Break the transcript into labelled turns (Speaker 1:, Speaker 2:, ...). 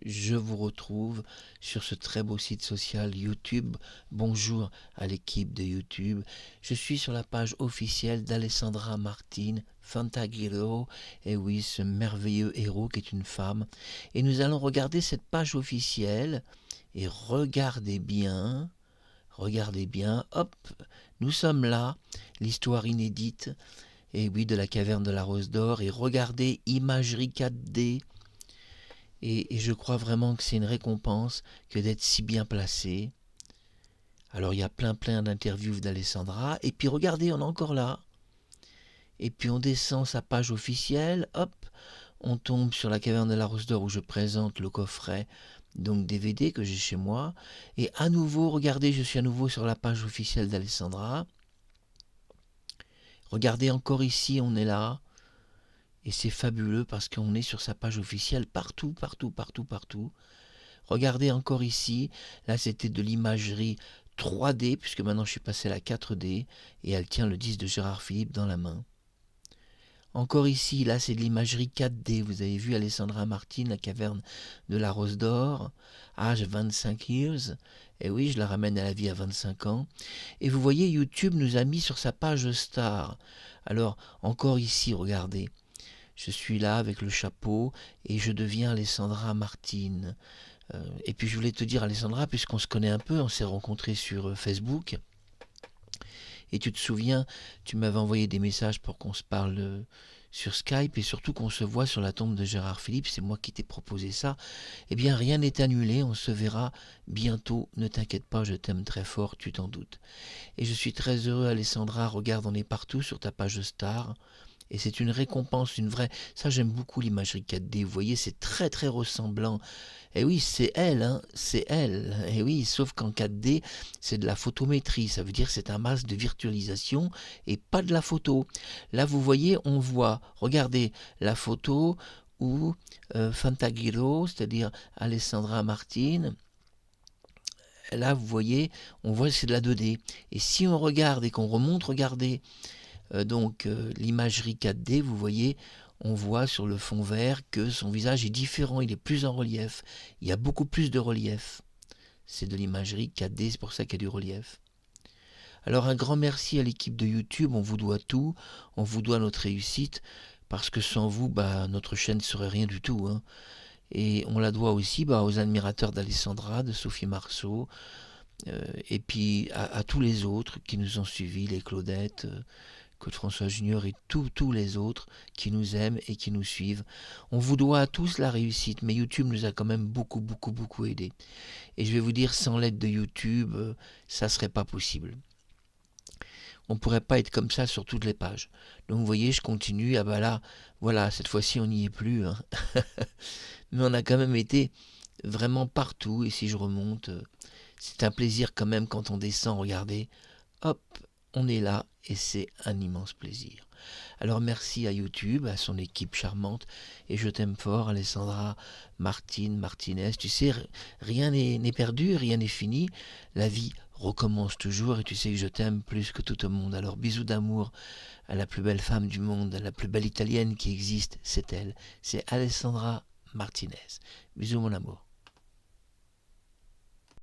Speaker 1: je vous retrouve sur ce très beau site social YouTube. Bonjour à l'équipe de YouTube. Je suis sur la page officielle d'Alessandra Martin Fantaghirò, et oui, ce merveilleux héros qui est une femme. Et nous allons regarder cette page officielle et regardez bien, hop, nous sommes là, l'histoire inédite, et oui, de la caverne de la Rose d'Or, et regardez, imagerie 4D. Et je crois vraiment que c'est une récompense que d'être si bien placé. Alors il y a plein d'interviews d'Alessandra. Et puis regardez, on est encore là. Et puis on descend sa page officielle. Hop, on tombe sur la caverne de la Rose d'Or où je présente le coffret, donc DVD que j'ai chez moi. Et à nouveau, regardez, je suis à nouveau sur la page officielle d'Alessandra. Regardez encore ici, on est là. Et c'est fabuleux parce qu'on est sur sa page officielle partout. Regardez encore ici, là c'était de l'imagerie 3D, puisque maintenant je suis passé à la 4D, et elle tient le disque de Gérard Philippe dans la main. Encore ici, là c'est de l'imagerie 4D, vous avez vu Alessandra Martin, la caverne de la Rose d'Or, âge 25 years, et oui, je la ramène à la vie à 25 ans. Et vous voyez, YouTube nous a mis sur sa page star. Alors, encore ici, regardez. Je suis là avec le chapeau et je deviens Alessandra Martin. Et puis je voulais te dire, Alessandra, puisqu'on se connaît un peu, on s'est rencontrés sur Facebook. Et tu te souviens, tu m'avais envoyé des messages pour qu'on se parle sur Skype et surtout qu'on se voit sur la tombe de Gérard Philippe. C'est moi qui t'ai proposé ça. Eh bien, rien n'est annulé. On se verra bientôt. Ne t'inquiète pas, je t'aime très fort, tu t'en doutes. Et je suis très heureux, Alessandra. Regarde, on est partout sur ta page star. Et c'est une récompense, une vraie. Ça, j'aime beaucoup l'imagerie 4D. Vous voyez, c'est très ressemblant. Et oui, c'est elle, hein, c'est elle. Et oui, sauf qu'en 4D, c'est de la photométrie. Ça veut dire c'est un masque de virtualisation et pas de la photo. Là, vous voyez, on voit, regardez, la photo où Fantaghirò, c'est-à-dire Alessandra Martin, là, vous voyez, on voit que c'est de la 2D. Et si on regarde et qu'on remonte, regardez, l'imagerie 4D, vous voyez, on voit sur le fond vert que son visage est différent, il est plus en relief. Il y a beaucoup plus de relief. C'est de l'imagerie 4D, c'est pour ça qu'il y a du relief. Alors un grand merci à l'équipe de YouTube, on vous doit tout, on vous doit notre réussite, parce que sans vous, notre chaîne ne serait rien du tout. Hein. Et on la doit aussi aux admirateurs d'Alessandra, de Sophie Marceau, et puis à tous les autres qui nous ont suivis, les Claudettes, Claude François Junior et tous les autres qui nous aiment et qui nous suivent. On vous doit à tous la réussite, mais YouTube nous a quand même beaucoup aidé. Et je vais vous dire, sans l'aide de YouTube, ça serait pas possible. On pourrait pas être comme ça sur toutes les pages. Donc vous voyez, je continue. Ah là, voilà, cette fois-ci on n'y est plus. Hein. Mais on a quand même été vraiment partout. Et si je remonte, c'est un plaisir quand même quand on descend. Regardez, hop, on est là et c'est un immense plaisir. Alors merci à YouTube, à son équipe charmante, et je t'aime fort, Alessandra Martinez. Tu sais, rien n'est perdu, rien n'est fini. La vie recommence toujours et tu sais que je t'aime plus que tout au monde. Alors bisous d'amour à la plus belle femme du monde, à la plus belle italienne qui existe, c'est elle. C'est Alessandra Martinez. Bisous mon amour.